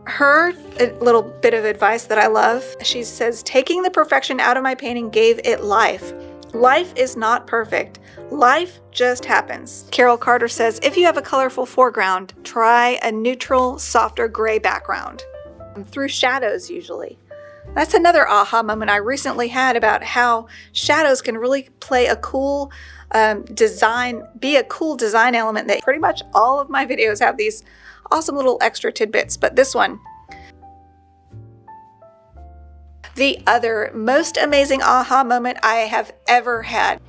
Her little bit of advice that I love, she says, taking the perfection out of my painting gave it life. Life is not perfect. Life just happens. Carol Carter says, if you have a colorful foreground, try a neutral, softer gray background. Through shadows, usually. That's another aha moment I recently had about how shadows can really play a cool be a cool design element. That pretty much all of my videos have these awesome little extra tidbits, but this one, the other most amazing aha moment I have ever had.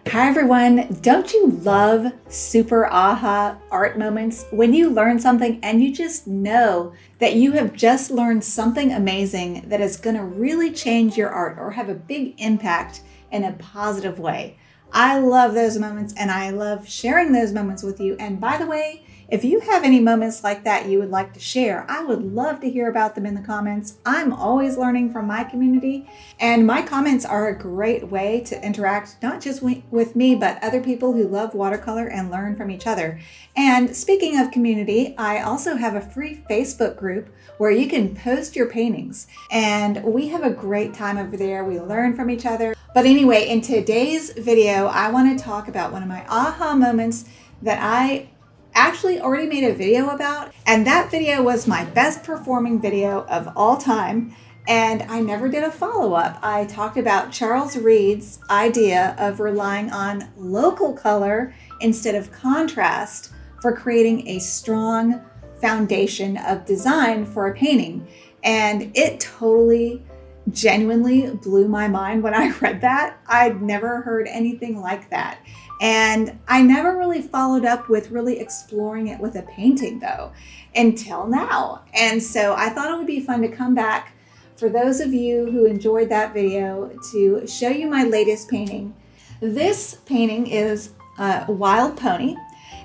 Hi everyone, don't you love super aha art moments when you learn something and you just know that you have just learned something amazing that is going to really change your art or have a big impact in a positive way? I love those moments and I love sharing those moments with you. And by the way, if you have any moments like that you would like to share, I would love to hear about them in the comments. I'm always learning from my community, and my comments are a great way to interact, not just with me, but other people who love watercolor and learn from each other. And speaking of community, I also have a free Facebook group where you can post your paintings, and we have a great time over there. We learn from each other. But anyway, in today's video, I want to talk about one of my aha moments that I actually already made a video about, and that video was my best performing video of all time, and I never did a follow-up. I talked about Charles Reed's idea of relying on local color instead of contrast for creating a strong foundation of design for a painting, and it totally genuinely blew my mind when I read that. I'd never heard anything like that. And I never really followed up with really exploring it with a painting though, until now. And so I thought it would be fun to come back for those of you who enjoyed that video to show you my latest painting. This painting is a wild pony.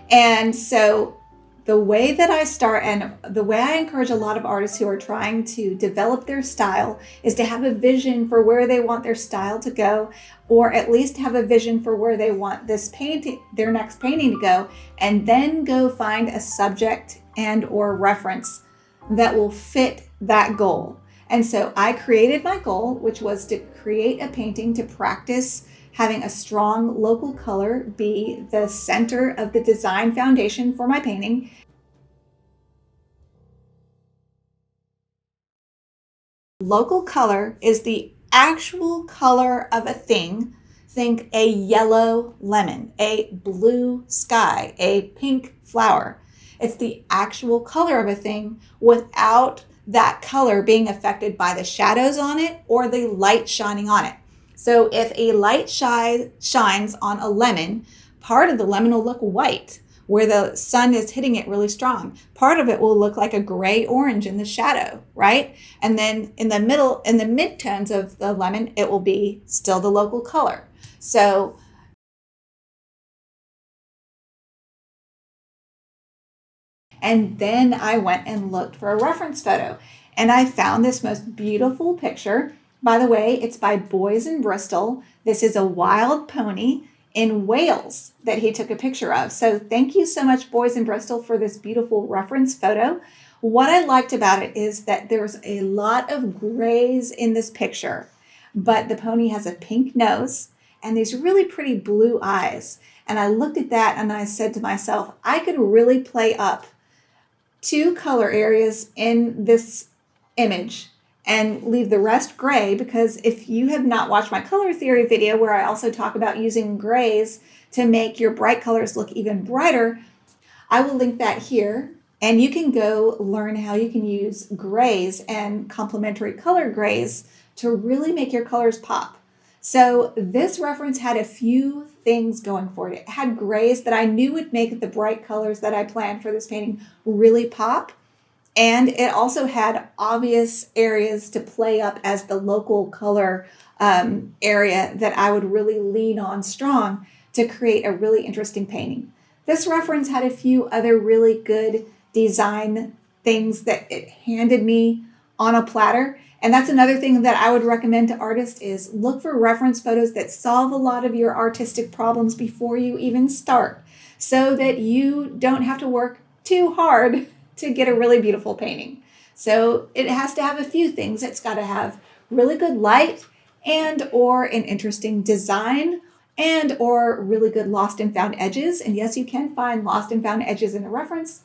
And so the way that I start and the way I encourage a lot of artists who are trying to develop their style is to have a vision for where they want their style to go, or at least have a vision for where they want this painting, their next painting to go, and then go find a subject and or reference that will fit that goal. And so I created my goal, which was to create a painting to practice having a strong local color be the center of the design foundation for my painting. Local color is the actual color of a thing. Think a yellow lemon, a blue sky, a pink flower. It's the actual color of a thing without that color being affected by the shadows on it or the light shining on it. So if a light shines on a lemon, part of the lemon will look white where the sun is hitting it really strong. Part of it will look like a gray orange in the shadow, right? And then in the middle, in the midtones of the lemon, it will be still the local color. So and then I went and looked for a reference photo, and I found this most beautiful picture. By the way, it's by Boys in Bristol. This is a wild pony in Wales that he took a picture of. So thank you so much, Boys in Bristol, for this beautiful reference photo. What I liked about it is that there's a lot of grays in this picture, but the pony has a pink nose and these really pretty blue eyes. And I looked at that and I said to myself, I could really play up 2 color areas in this image and leave the rest gray, because if you have not watched my color theory video where I also talk about using grays to make your bright colors look even brighter, I will link that here, and you can go learn how you can use grays and complementary color grays to really make your colors pop. So this reference had a few things going for it. It had grays that I knew would make the bright colors that I planned for this painting really pop. And it also had obvious areas to play up as the local color area that I would really lean on strong to create a really interesting painting. This reference had a few other really good design things that it handed me on a platter. And that's another thing that I would recommend to artists is look for reference photos that solve a lot of your artistic problems before you even start. so that you don't have to work too hard to get a really beautiful painting. So it has to have a few things. It's got to have really good light and or an interesting design and or really good lost and found edges. And yes, you can find lost and found edges in a reference.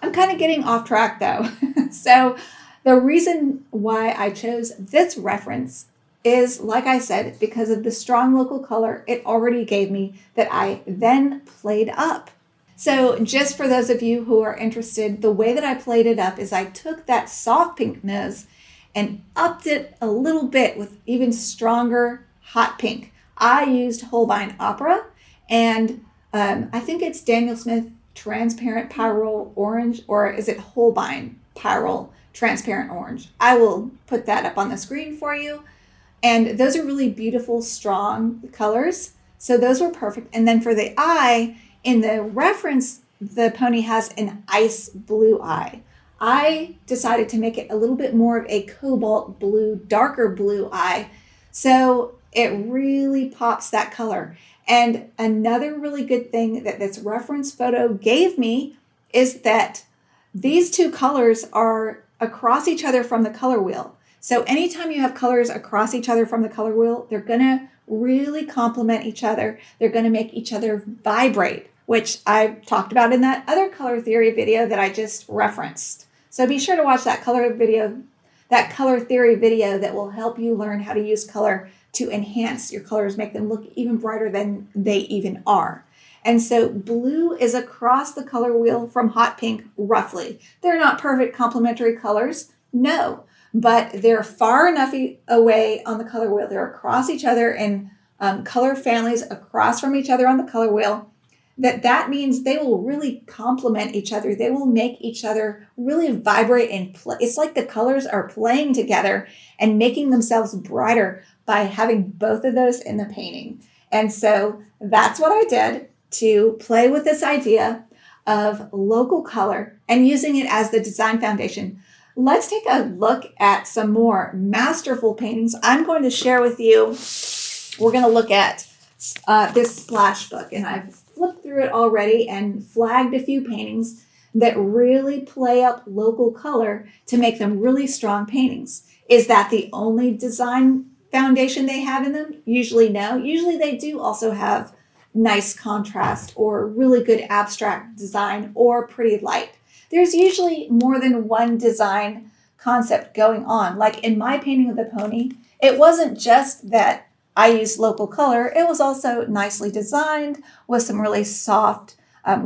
I'm kind of getting off track though. So the reason why I chose this reference is, like I said, because of the strong local color it already gave me that I then played up. So just for those of you who are interested, the way that I played it up is I took that soft pink nose and upped it a little bit with even stronger hot pink. I used Holbein Opera, and I think it's Daniel Smith Transparent Pyrrole Orange, or is it Holbein Pyrrole Transparent Orange? I will put that up on the screen for you. And those are really beautiful, strong colors. So those were perfect. And then for the eye, in the reference, the pony has an ice blue eye. I decided to make it a little bit more of a cobalt blue, darker blue eye. So it really pops that color. And another really good thing that this reference photo gave me is that these two colors are across each other from the color wheel. So anytime you have colors across each other from the color wheel, they're going to really complement each other. They're going to make each other vibrate, which I talked about in that other color theory video that I just referenced. So be sure to watch that color theory video that will help you learn how to use color to enhance your colors, make them look even brighter than they even are. And so blue is across the color wheel from hot pink, roughly. They're not perfect complementary colors, no, but they're far enough away on the color wheel. They're across each other in color families across from each other on the color wheel. That means they will really complement each other. They will make each other really vibrate and play. It's like the colors are playing together and making themselves brighter by having both of those in the painting. And so that's what I did to play with this idea of local color and using it as the design foundation. Let's take a look at some more masterful paintings. I'm going to share with you, we're going to look at this splash book, and I've flipped through it already and flagged a few paintings that really play up local color to make them really strong paintings. Is that the only design foundation they have in them? Usually no. Usually they do also have nice contrast or really good abstract design or pretty light. There's usually more than one design concept going on. Like in my painting of the pony, it wasn't just that I used local color. It was also nicely designed with some really soft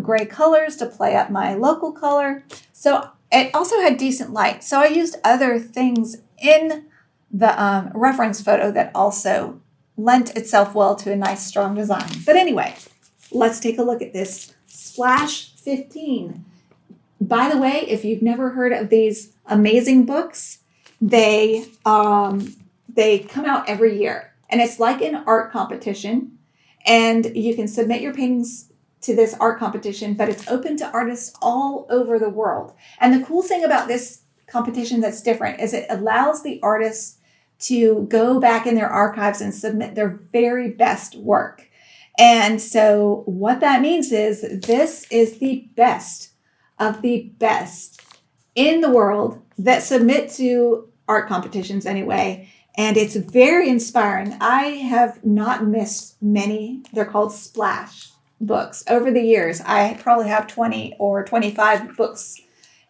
gray colors to play up my local color. So it also had decent light. So I used other things in the reference photo that also lent itself well to a nice strong design. But anyway, let's take a look at this Splash 15. By the way, if you've never heard of these amazing books, they come out every year. And it's like an art competition, and you can submit your paintings to this art competition, but it's open to artists all over the world. And the cool thing about this competition that's different is it allows the artists to go back in their archives and submit their very best work. And so what that means is this is the best of the best in the world that submit to art competitions anyway. And it's very inspiring. I have not missed many. They're called splash books. Over the years, I probably have 20 or 25 books.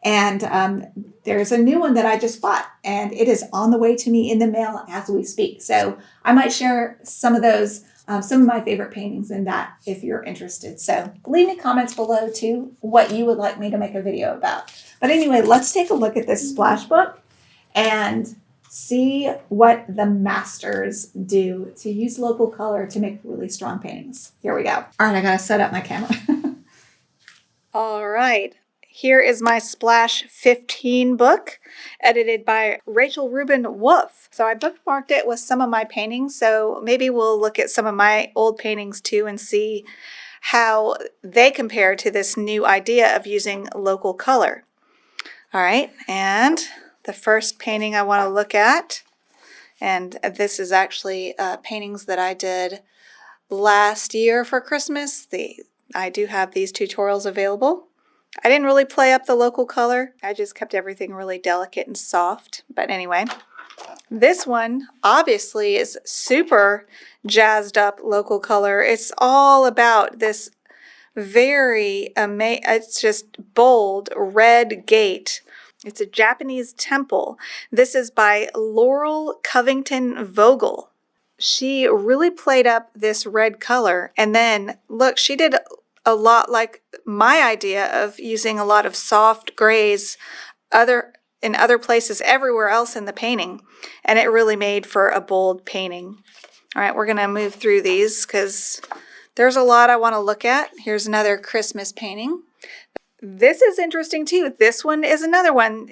And there's a new one that I just bought, and it is on the way to me in the mail as we speak. So I might share some of those, some of my favorite paintings in that if you're interested. So leave me comments below too, what you would like me to make a video about. But anyway, let's take a look at this splash book and see what the masters do to use local color to make really strong paintings. Here we go. All right, I gotta set up my camera. All right. Here is my Splash 15 book, edited by Rachel Rubin Wolf. So I bookmarked it with some of my paintings, so maybe we'll look at some of my old paintings too and see how they compare to this new idea of using local color. All right, and the first painting I want to look at, and this is actually paintings that I did last year for Christmas. I do have these tutorials available. I didn't really play up the local color. I just kept everything really delicate and soft. But anyway, this one obviously is super jazzed up local color. It's all about this it's just bold red gate. It's a Japanese temple. This is by Laurel Covington Vogel. She really played up this red color, and then look, she did a lot like my idea of using a lot of soft grays in other places everywhere else in the painting, and it really made for a bold painting. All right, we're going to move through these because there's a lot I want to look at. Here's another Christmas painting. This is interesting too. This one is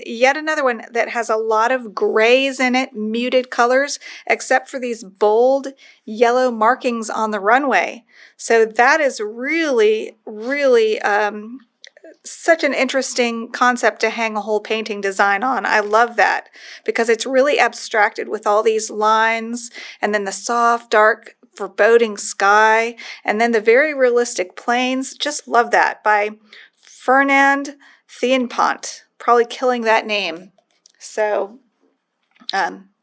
yet another one that has a lot of grays in it, muted colors, except for these bold yellow markings on the runway. So that is really, really such an interesting concept to hang a whole painting design on. I love that because it's really abstracted with all these lines and then the soft, dark, foreboding sky and then the very realistic plains. Just love that by Fernand Thienpont, probably killing that name. So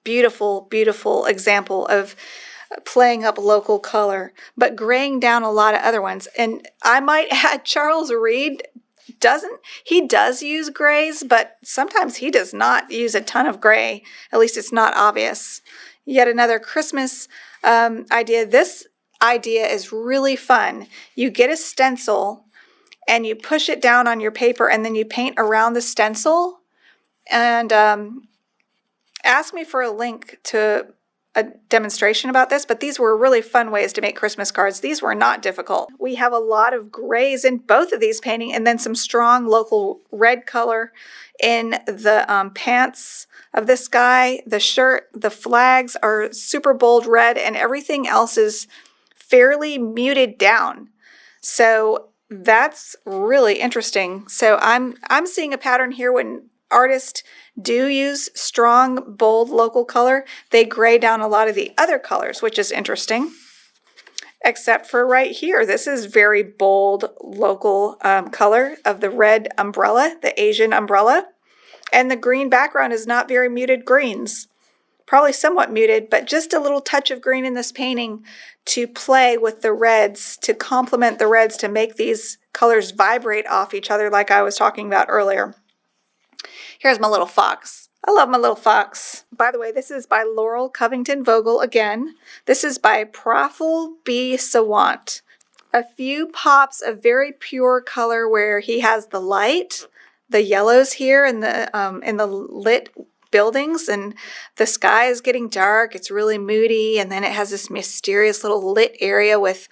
beautiful, beautiful example of playing up local color, but graying down a lot of other ones. And I might add Charles Reed does use grays, but sometimes he does not use a ton of gray. At least it's not obvious. Yet another Christmas idea. This idea is really fun. You get a stencil and you push it down on your paper and then you paint around the stencil. And ask me for a link to a demonstration about this, but these were really fun ways to make Christmas cards. These were not difficult. We have a lot of grays in both of these paintings and then some strong local red color in the pants of this guy. The shirt, the flags are super bold red and everything else is fairly muted down. So that's really interesting. So I'm seeing a pattern here when artists do use strong, bold local color. They gray down a lot of the other colors, which is interesting. Except for right here, this is very bold local color of the red umbrella, the Asian umbrella. And the green background is not very muted greens. Probably somewhat muted, but just a little touch of green in this painting to play with the reds, to complement the reds, to make these colors vibrate off each other like I was talking about earlier. Here's my little fox. I love my little fox. By the way, this is by Laurel Covington Vogel again. This is by Praful B. Sawant. A few pops of very pure color where he has the light, the yellows here in the lit buildings, and the sky is getting dark. It's really moody, and then it has this mysterious little lit area with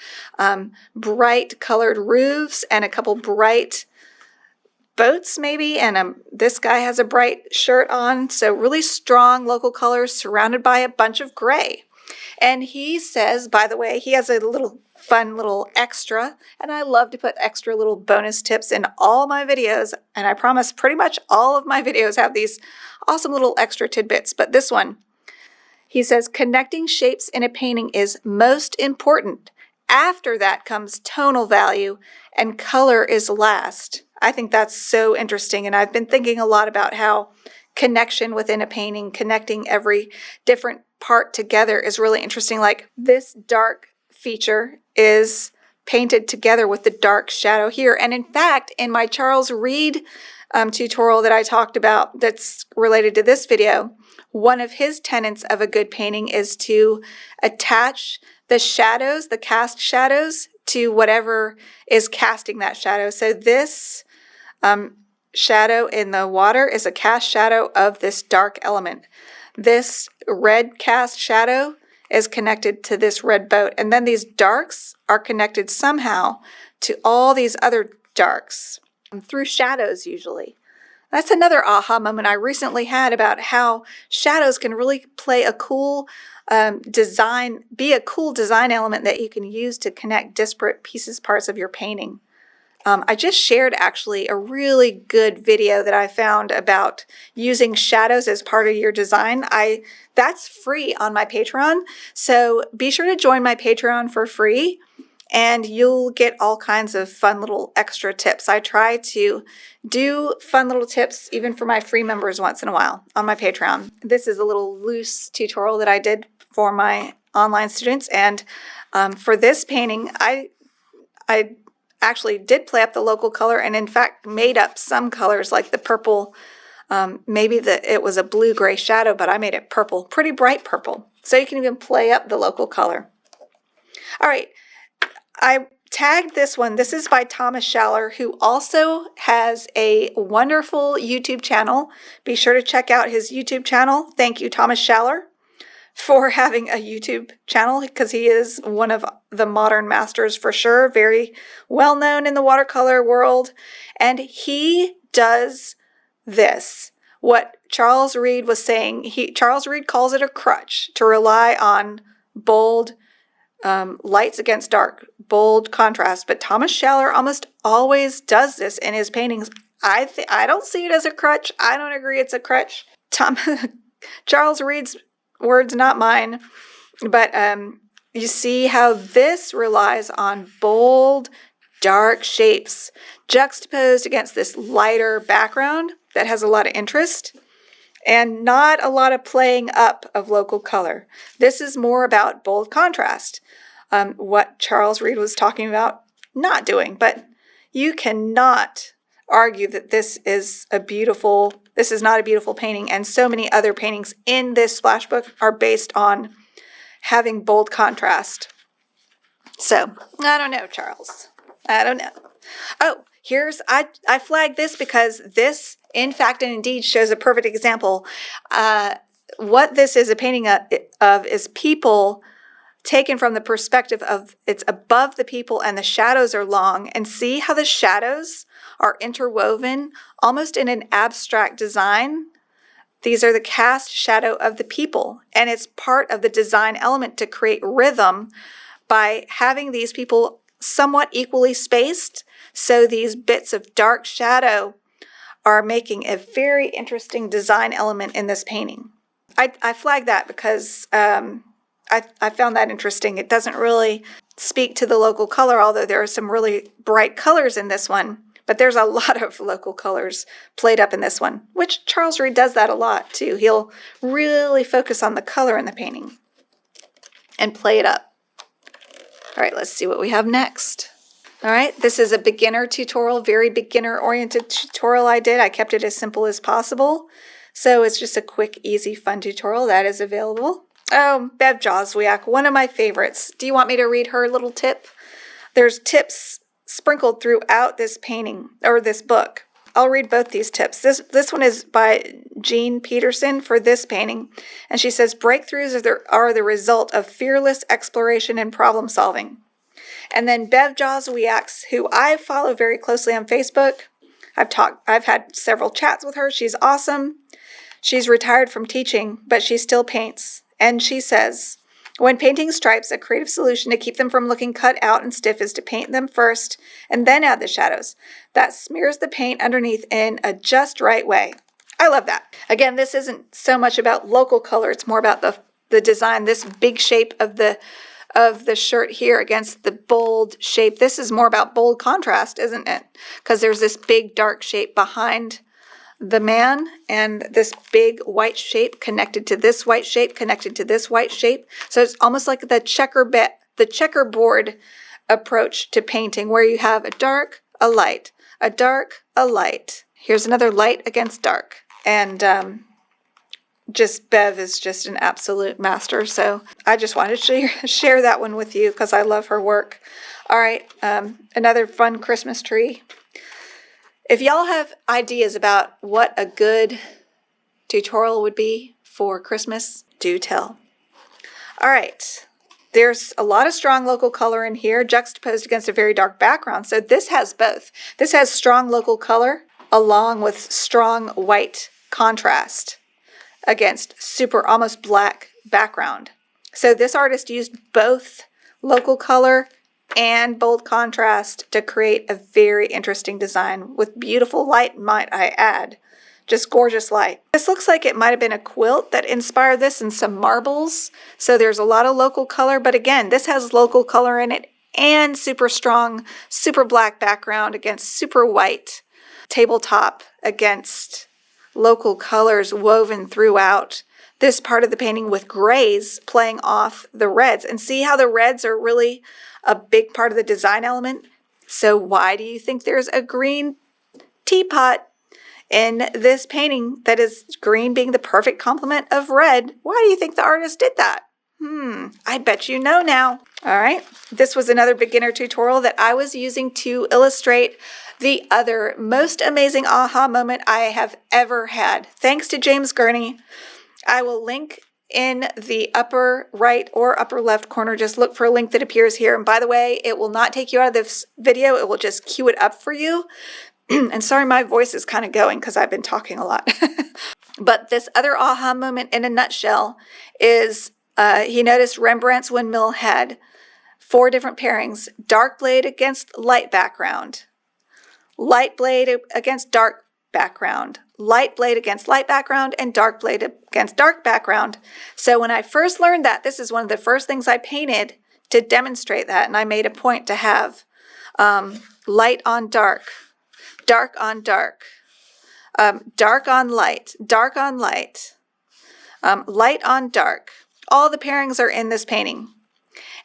bright colored roofs and a couple bright boats maybe, and this guy has a bright shirt on. So really strong local colors surrounded by a bunch of gray. And he says, by the way, he has a little fun little extra, and I love to put extra little bonus tips in all my videos, and I promise pretty much all of my videos have these awesome little extra tidbits. But this one, he says, connecting shapes in a painting is most important. After that comes tonal value, and color is last. I think that's so interesting, and I've been thinking a lot about how connection within a painting, connecting every different part together is really interesting. Like this dark feature is painted together with the dark shadow here. And in fact, in my Charles Reed tutorial that I talked about that's related to this video, one of his tenets of a good painting is to attach the shadows, the cast shadows, to whatever is casting that shadow. So this shadow in the water is a cast shadow of this dark element. This red cast shadow is connected to this red boat. And then these darks are connected somehow to all these other darks through shadows usually. That's another aha moment I recently had about how shadows can really play a cool be a cool design element that you can use to connect disparate parts of your painting. I just shared actually a really good video that I found about using shadows as part of your design. That's free on my Patreon, so be sure to join my Patreon for free. and you'll get all kinds of fun little extra tips. I try to do fun little tips even for my free members once in a while on my Patreon. This is a little loose tutorial that I did for my online students, and for this painting, I actually did play up the local color and in fact made up some colors like the purple. Maybe it was a blue-gray shadow, but I made it purple, pretty bright purple. So you can even play up the local color. All right, I tagged this one. This is by Thomas Schaller, who also has a wonderful YouTube channel. Be sure to check out his YouTube channel. Thank you, Thomas Schaller, for having a YouTube channel, because he is one of the modern masters for sure, very well known in the watercolor world. And he does this, what Charles Reed was saying. Charles Reed calls it a crutch, to rely on bold lights against dark, bold contrast. But Thomas Schaller almost always does this in his paintings. I don't see it as a crutch. I don't agree it's a crutch. Charles Reed's words, not mine. But you see how this relies on bold, dark shapes juxtaposed against this lighter background that has a lot of interest and not a lot of playing up of local color. This is more about bold contrast, what Charles Reed was talking about not doing. But you cannot argue that this is not a beautiful painting, and so many other paintings in this splash book are based on having bold contrast. So, I don't know, Charles. I don't know. Oh, I flagged this because this, in fact and indeed, shows a perfect example. What this is a painting of is people taken from the perspective of it's above the people and the shadows are long. And see how the shadows are interwoven almost in an abstract design. These are the cast shadow of the people, and it's part of the design element to create rhythm by having these people somewhat equally spaced. So these bits of dark shadow are making a very interesting design element in this painting. I flagged that because I found that interesting. It doesn't really speak to the local color, although there are some really bright colors in this one. But there's a lot of local colors played up in this one, which Charles Reed does that a lot too. He'll really focus on the color in the painting and play it up. All right, let's see what we have next. All right, this is a beginner tutorial, very beginner-oriented tutorial I did. I kept it as simple as possible. So it's just a quick, easy, fun tutorial that is available. Oh, Bev Joswiak, one of my favorites. Do you want me to read her little tip? There's tips sprinkled throughout this painting, or this book. I'll read both these tips. This one is by Jean Peterson for this painting. And she says, breakthroughs are the result of fearless exploration and problem solving. And then Bev Joswiak, who I follow very closely on Facebook. I've had several chats with her. She's awesome. She's retired from teaching, but she still paints. And she says, when painting stripes, a creative solution to keep them from looking cut out and stiff is to paint them first and then add the shadows. That smears the paint underneath in a just right way. I love that. Again, this isn't so much about local color. It's more about the design, this big shape of the shirt here against the bold shape. This is more about bold contrast, isn't it? Because there's this big dark shape behind the man and this big white shape connected to this white shape, connected to this white shape. So it's almost like the checkerboard approach to painting, where you have a dark, a light, a dark, a light. Here's another light against dark. And just Bev is just an absolute master. So I just wanted to share that one with you because I love her work. All right, another fun Christmas tree. If y'all have ideas about what a good tutorial would be for Christmas, do tell. All right, there's a lot of strong local color in here juxtaposed against a very dark background. So this has both. This has strong local color along with strong white contrast against super almost black background. So this artist used both local color and bold contrast to create a very interesting design with beautiful light, might I add. Just gorgeous light. This looks like it might have been a quilt that inspired this and some marbles. So there's a lot of local color, but again, this has local color in it and super strong, super black background against super white tabletop against local colors woven throughout this part of the painting with grays playing off the reds. And see how the reds are really a big part of the design element? So why do you think there's a green teapot in this painting that is green being the perfect complement of red? Why do you think the artist did that? I bet you know now. All right, this was another beginner tutorial that I was using to illustrate the other most amazing aha moment I have ever had. Thanks to James Gurney. I will link in the upper right or upper left corner. Just look for a link that appears here. And by the way, it will not take you out of this video. It will just cue it up for you. And sorry, my voice is kind of going because I've been talking a lot. But this other aha moment in a nutshell is he noticed Rembrandt's windmill had 4 different pairings: dark blade against light background, light blade against dark background, light blade against light background, and dark blade against dark background. So when I first learned that, this is one of the first things I painted to demonstrate that, and I made a point to have light on dark, dark on dark, dark on light, dark on light, light on dark. All the pairings are in this painting.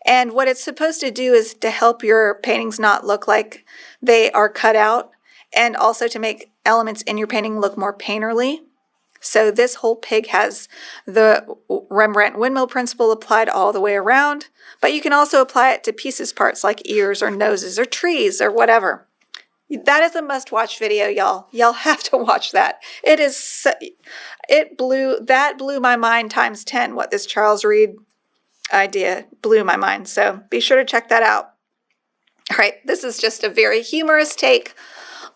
And what it's supposed to do is to help your paintings not look like they are cut out, and also to make elements in your painting look more painterly. So this whole pig has the Rembrandt windmill principle applied all the way around, but you can also apply it to pieces parts like ears or noses or trees or whatever. That is a must-watch video, y'all. Y'all have to watch that. It blew my mind times 10. What this Charles Reed idea blew my mind. So be sure to check that out. All right, this is just a very humorous take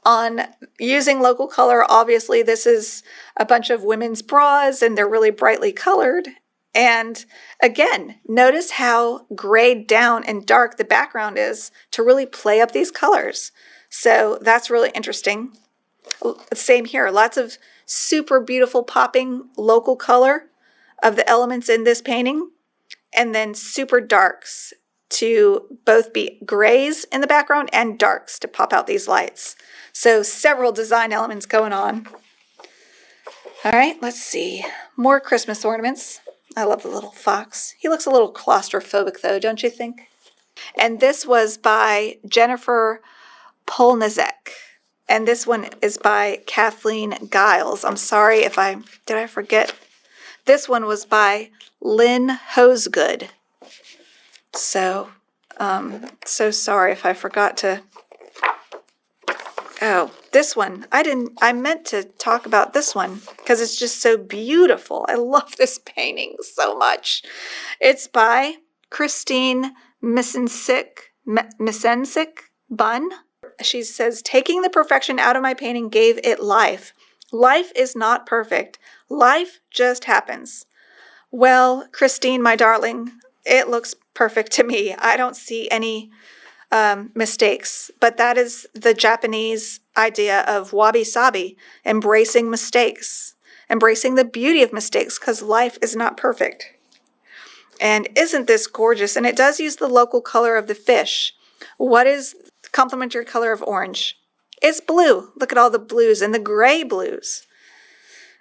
on using local color. Obviously, this is a bunch of women's bras, and they're really brightly colored. And again, notice how grayed down and dark the background is to really play up these colors. So that's really interesting. Same here, lots of super beautiful popping local color of the elements in this painting, and then super darks to both be grays in the background and darks to pop out these lights. So several design elements going on. All right, let's see. More Christmas ornaments. I love the little fox. He looks a little claustrophobic though, don't you think? And this was by Jennifer Polnazek. And this one is by Kathleen Giles. I'm sorry if did I forget? This one was by Lynn Hosegood. So, so sorry if I forgot to. Oh, this one. I meant to talk about this one because it's just so beautiful. I love this painting so much. It's by Christine Misensick Bunn. She says, taking the perfection out of my painting gave it life. Life is not perfect. Life just happens. Well, Christine, my darling, it looks perfect to me. I don't see any mistakes, but that is the Japanese idea of wabi-sabi, embracing mistakes, embracing the beauty of mistakes, because life is not perfect. And isn't this gorgeous? And it does use the local color of the fish. What is the complementary color of orange? It's blue. Look at all the blues and the gray blues.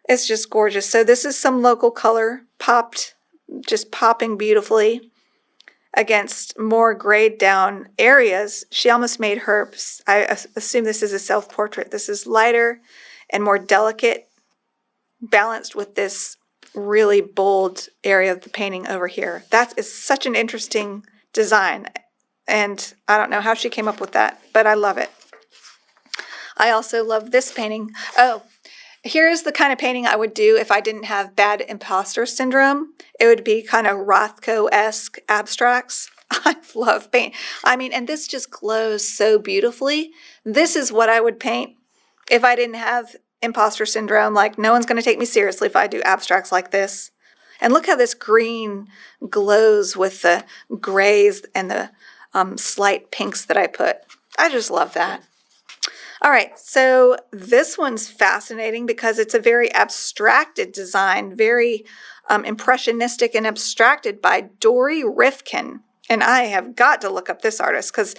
It's just gorgeous. So this is some local color just popping beautifully against more grayed down areas. She almost made her, I assume this is a self-portrait. This is lighter and more delicate, balanced with this really bold area of the painting over here. That is such an interesting design. And I don't know how she came up with that, but I love it. I also love this painting. Oh, here's the kind of painting I would do if I didn't have bad imposter syndrome. It would be kind of Rothko-esque abstracts. I love paint. I mean, and this just glows so beautifully. This is what I would paint if I didn't have imposter syndrome. Like, no one's going to take me seriously if I do abstracts like this. And look how this green glows with the grays and the slight pinks that I put. I just love that. All right, so this one's fascinating because it's a very abstracted design, very impressionistic and abstracted by Dory Rifkin. And I have got to look up this artist because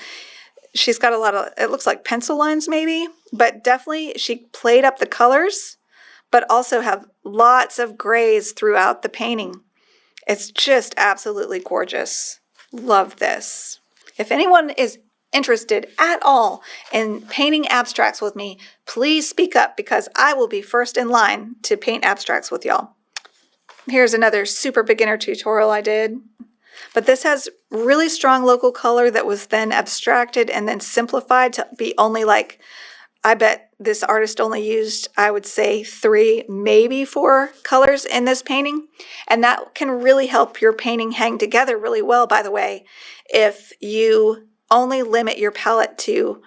she's got a lot of, it looks like pencil lines maybe, but definitely she played up the colors, but also have lots of grays throughout the painting. It's just absolutely gorgeous. Love this. If anyone is interested at all in painting abstracts with me, please speak up because I will be first in line to paint abstracts with y'all. Here's another super beginner tutorial I did. But this has really strong local color that was then abstracted and then simplified to be only like, I bet this artist only used, I would say 3, maybe 4 colors in this painting. And that can really help your painting hang together really well, by the way, if you only limit your palette to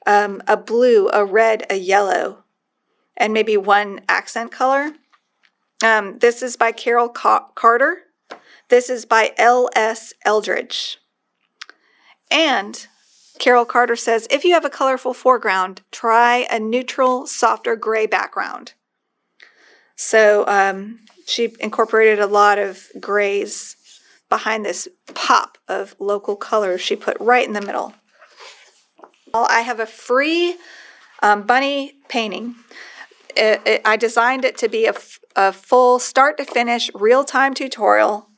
a blue, a red, a yellow, and maybe 1 accent color. This is by Carol Carter. This is by L.S. Eldridge. And Carol Carter says, if you have a colorful foreground, try a neutral, softer gray background. So she incorporated a lot of grays behind this pop of local colors she put right in the middle. Well, I have a free bunny painting. I designed it to be a full start to finish real-time tutorial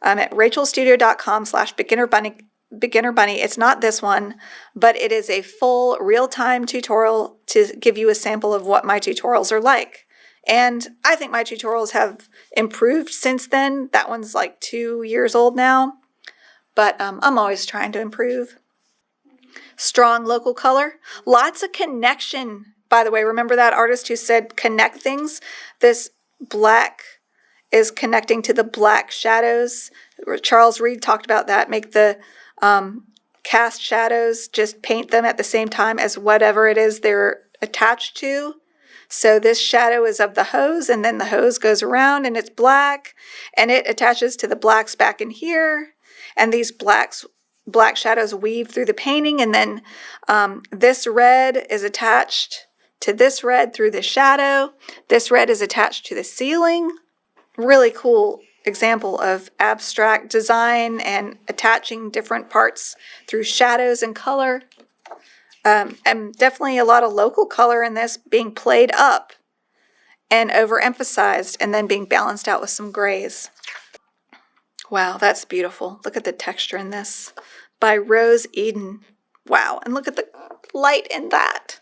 at rachelstudio.com/beginner bunny. It's not this one, but it is a full real-time tutorial to give you a sample of what my tutorials are like. And I think my tutorials have improved since then. That one's like 2 years old now, but I'm always trying to improve. Strong local color, lots of connection. By the way, remember that artist who said connect things? This black is connecting to the black shadows. Charles Reed talked about that. Make the cast shadows, just paint them at the same time as whatever it is they're attached to. So this shadow is of the hose, and then the hose goes around and it's black, and it attaches to the blacks back in here, and these black shadows weave through the painting, and then this red is attached to this red through the shadow. This red is attached to the ceiling. Really cool example of abstract design and attaching different parts through shadows and color. And definitely a lot of local color in this being played up and overemphasized and then being balanced out with some grays. Wow, that's beautiful. Look at the texture in this by Rose Eden. Wow, and look at the light in that.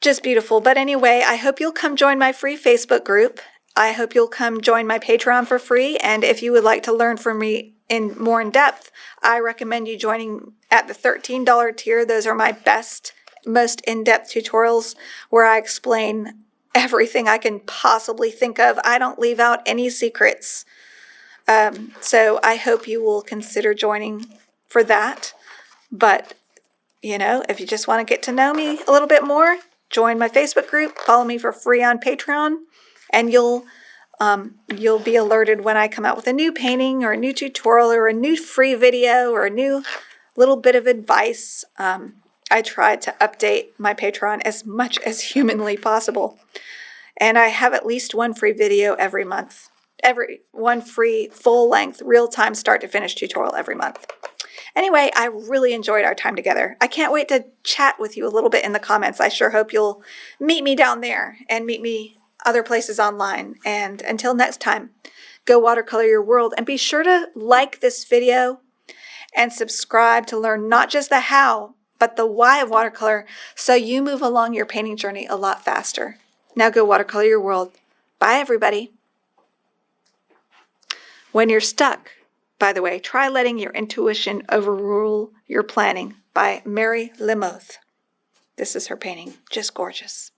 Just beautiful. But anyway, I hope you'll come join my free Facebook group. I hope you'll come join my Patreon for free. And if you would like to learn from me more in depth, I recommend you joining at the $13 tier. Those are my best, most in-depth tutorials where I explain everything I can possibly think of. I don't leave out any secrets. So I hope you will consider joining for that. But, you know, if you just want to get to know me a little bit more, join my Facebook group, follow me for free on Patreon, and you'll be alerted when I come out with a new painting or a new tutorial or a new free video or a new little bit of advice. I try to update my Patreon as much as humanly possible. And I have at least 1 free video every month. One free full-length, real-time start-to-finish tutorial every month. Anyway, I really enjoyed our time together. I can't wait to chat with you a little bit in the comments. I sure hope you'll meet me down there and meet me other places online. And until next time, go watercolor your world, and be sure to like this video and subscribe to learn not just the how, but the why of watercolor so you move along your painting journey a lot faster. Now go watercolor your world. Bye, everybody. When you're stuck, by the way, try letting your intuition overrule your planning by Mary Limouth. This is her painting, just gorgeous.